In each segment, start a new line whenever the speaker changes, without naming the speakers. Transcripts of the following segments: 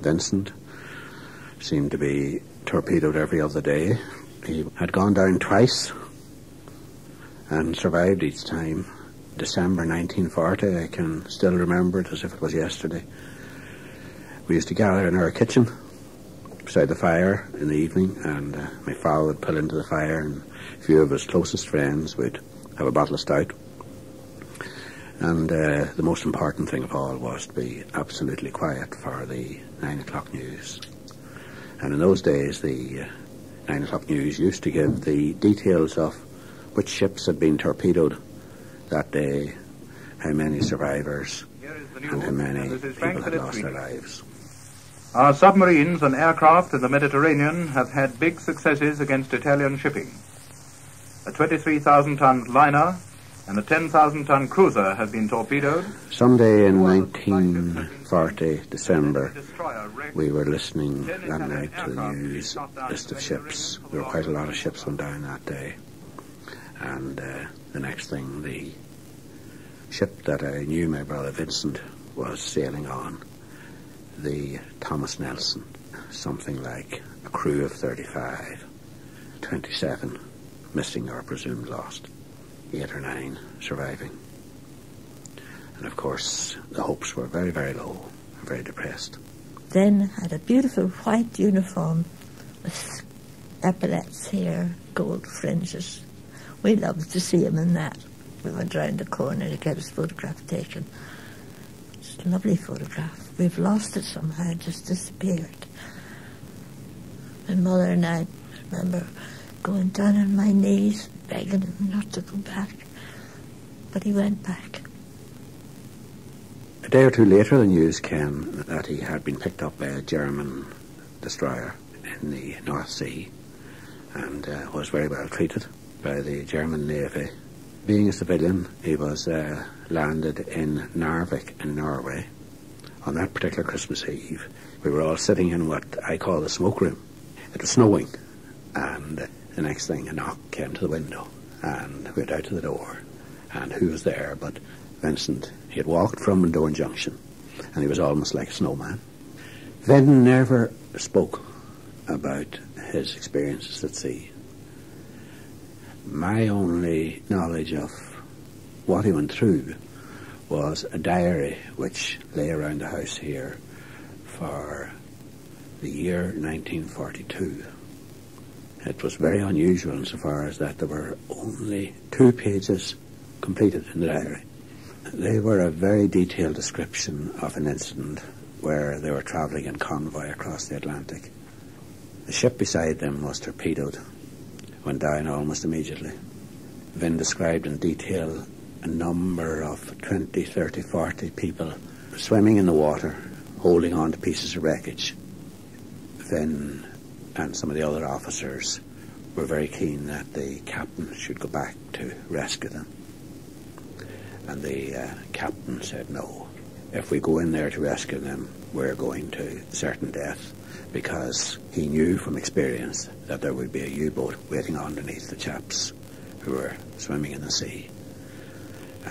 Vincent seemed to be torpedoed every other day. He had gone down twice and survived each time. December 1940, I can still remember it as if it was yesterday. We used to gather in our kitchen beside the fire in the evening, and my father would pull into the fire, and a few of his closest friends would have a bottle of stout. And the most important thing of all was to be absolutely quiet for the 9 o'clock news. And in those days, the 9 o'clock news used to give the details of which ships had been torpedoed that day, how many survivors, and how many people had lost their lives.
Our submarines and aircraft in the Mediterranean have had big successes against Italian shipping. A 23,000-ton liner and a 10,000-ton cruiser have been torpedoed.
Someday in 1940, December, we were listening that night to the news list of ships. There were quite a lot of ships went down that day. And the next thing, the ship that I knew my brother Vincent was sailing on, the Thomas Nelson, something like a crew of 35, 27 missing or presumed lost, 8 or 9 surviving. And of course the hopes were very, very low and very depressed.
Then had a beautiful white uniform with epaulets here, gold fringes. We loved to see him in that. We went round the corner to get his photograph taken. It's a lovely photograph. We've lost it somehow, it just disappeared. My mother and I remember going down on my knees, begging him not to go back. But he went back.
A day or two later, the news came that he had been picked up by a German destroyer in the North Sea and was very well treated by the German Navy. Being a civilian, he was landed in Narvik in Norway. On that particular Christmas Eve, we were all sitting in what I call the smoke room. It was snowing, and the next thing, a knock came to the window, and we went out to the door, and who was there but Vincent? He had walked from Mendon Junction, and he was almost like a snowman. Vin never spoke about his experiences at sea. My only knowledge of what he went through was a diary which lay around the house here for the year 1942. It was very unusual insofar as that there were only 2 pages completed in the diary. They were a very detailed description of an incident where they were travelling in convoy across the Atlantic. The ship beside them was torpedoed, went down almost immediately. Vin described in detail a number of 20, 30, 40 people swimming in the water, holding on to pieces of wreckage. Vin and some of the other officers were very keen that the captain should go back to rescue them. And the captain said, no, if we go in there to rescue them, we're going to certain death, because he knew from experience that there would be a U-boat waiting underneath the chaps who were swimming in the sea.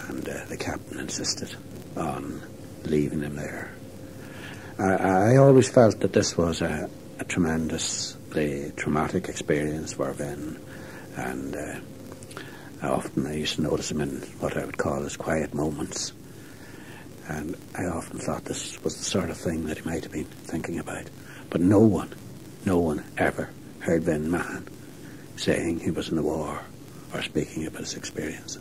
And the captain insisted on leaving them there. I always felt that this was a tremendously traumatic experience for Vin, and I used to notice him in what I would call his quiet moments, and I often thought this was the sort of thing that he might have been thinking about. But no one ever heard Vin Mahan saying he was in the war or speaking about his experiences.